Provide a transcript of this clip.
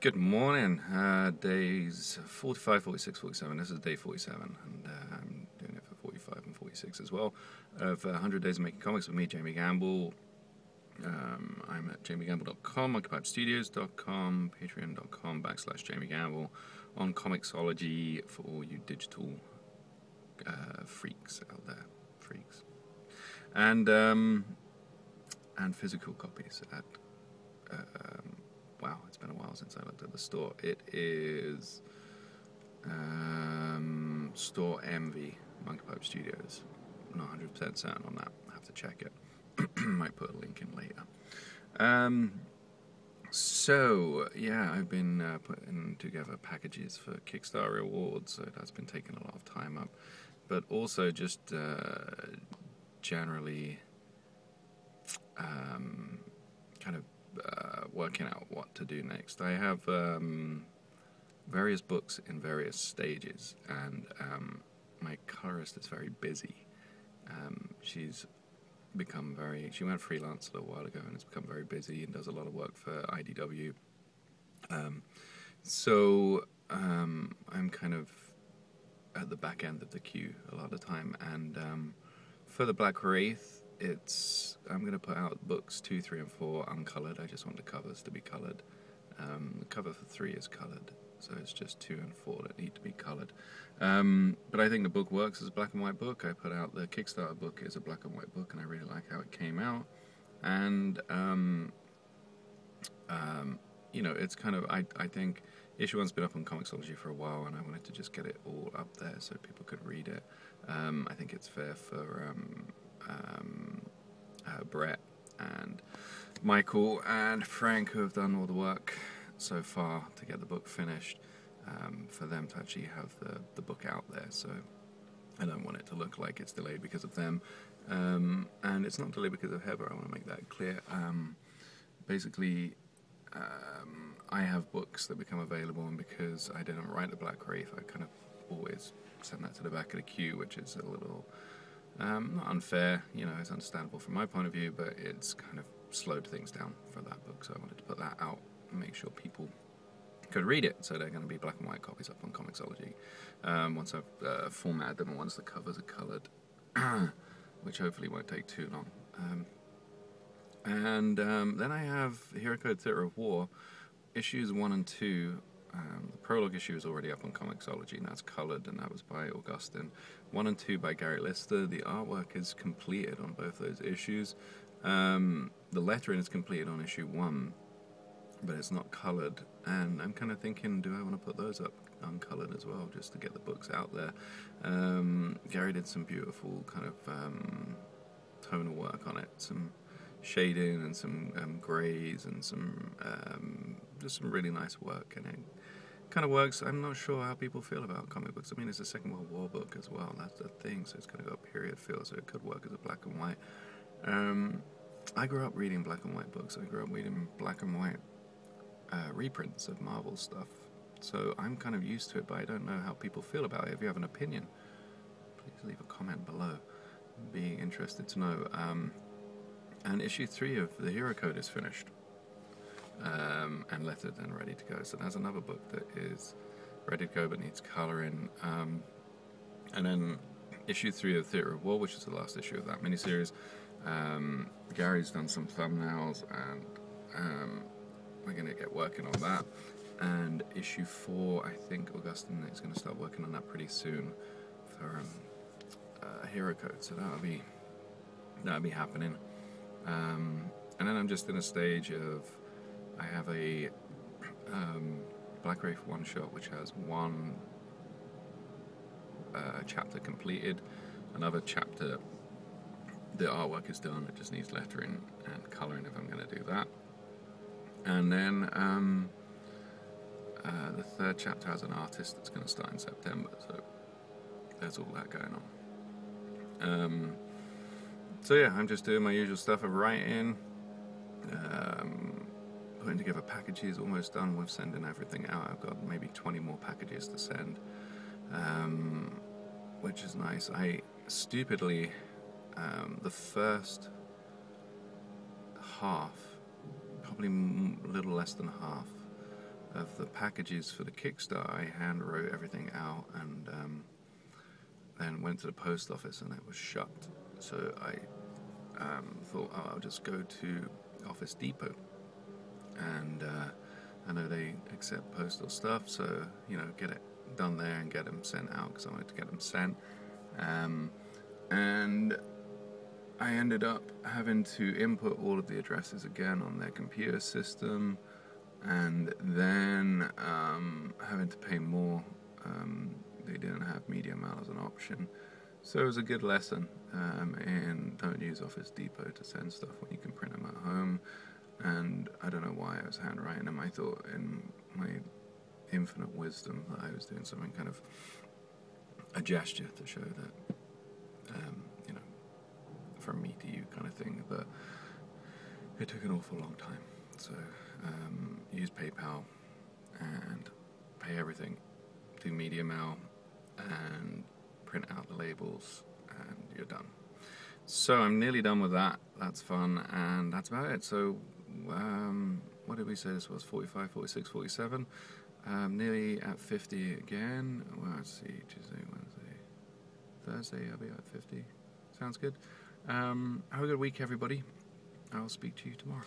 Good morning. Days 45, 46, 47. This is day 47, and I'm doing it for 45 and 46 as well. Of 100 Days of Making Comics with me, Jamie Gamble. I'm at jamiegamble.com, occupiedstudios.com, patreon.com/Jamie Gamble, on Comixology for all you digital freaks out there. Freaks. And physical copies at wow, it's been a while since I looked at the store. It is Store Envy, Monkey Pipe Studios. I'm not 100% certain on that. I have to check it. Might put a link in later. So yeah, I've been putting together packages for Kickstarter awards, so that's been taking a lot of time up. But also just generally kind of working out what to do next. I have various books in various stages, and my colorist is very busy. She went freelance a little while ago and has become very busy and does a lot of work for IDW. So I'm kind of at the back end of the queue a lot of the time, and for the Black Wraith, I'm going to put out books 2, 3, and 4 uncolored. I just want the covers to be colored. The cover for 3 is colored, so it's just 2 and 4 that need to be colored. But I think the book works as a black and white book. I put out the Kickstarter book as a black and white book, and I really like how it came out. And it's kind of, I think issue 1's been up on Comixology for a while, and I wanted to just get it all up there so people could read it. I think it's fair for Brett and Michael and Frank, who have done all the work so far to get the book finished, for them to actually have the book out there. So I don't want it to look like it's delayed because of them, and it's not delayed because of Heather. I want to make that clear. Basically, I have books that become available, and because I didn't write the Black Wraith, I kind of always send that to the back of the queue, which is a little not unfair, it's understandable from my point of view, but it's kind of slowed things down for that book, so I wanted to put that out and make sure people could read it. So they're going to be black and white copies up on Comixology once I've formatted them and once the covers are coloured, which hopefully won't take too long. Then I have Hero Code Theatre of War, issues 1 and 2. The prologue issue is already up on Comixology, and that's coloured, and that was by Augustin. 1 and 2 by Gary Lister. The artwork is completed on both those issues. The lettering is completed on issue 1, but it's not coloured. And I'm kind of thinking, do I want to put those up uncoloured as well, just to get the books out there? Gary did some beautiful kind of tonal work on it, some shading and some greys and just some really nice work, and it kind of works. I'm not sure how people feel about comic books. I mean, it's a Second World War book as well, that's the thing, so it's kind of got a period feel, so it could work as a black and white. I grew up reading black and white books. I grew up reading black and white reprints of Marvel stuff, so I'm kind of used to it, but I don't know how people feel about it. If you have an opinion, please leave a comment below. I'd be interested to know. And issue 3 of the Hero Code is finished, and lettered and ready to go. So there's another book that is ready to go but needs colouring. And then issue 3 of Theatre of War, which is the last issue of that miniseries. Gary's done some thumbnails, and we're going to get working on that. And issue 4, I think Augustin is going to start working on that pretty soon for Hero Code. So that'll be happening. And then I'm just in a stage of, I have a Black Wraith one-shot which has one chapter completed, another chapter, the artwork is done, it just needs lettering and colouring if I'm going to do that. And then the 3rd chapter has an artist that's going to start in September, so there's all that going on. So yeah, I'm just doing my usual stuff of writing, putting together packages, almost done with sending everything out. I've got maybe 20 more packages to send, which is nice. I stupidly, the first half, probably a little less than half of the packages for the Kickstarter, I hand wrote everything out and then went to the post office and it was shut. So I thought, oh, I'll just go to Office Depot, and I know they accept postal stuff, so get it done there and get them sent out because I wanted to get them sent. And I ended up having to input all of the addresses again on their computer system, and then having to pay more. They didn't have Media Mail as an option. So it was a good lesson in don't use Office Depot to send stuff when you can print them at home. And I don't know why I was handwriting them. I thought in my infinite wisdom that I was doing something kind of a gesture to show that, from me to you kind of thing. But it took an awful long time. So use PayPal and pay everything. Do Media Mail and print out the labels, and you're done. So I'm nearly done with that. That's fun, and that's about it. So what did we say this was? 45, 46, 47. Nearly at 50 again. Well, let's see, Tuesday, Wednesday, Thursday, I'll be at 50. Sounds good. Have a good week, everybody. I'll speak to you tomorrow.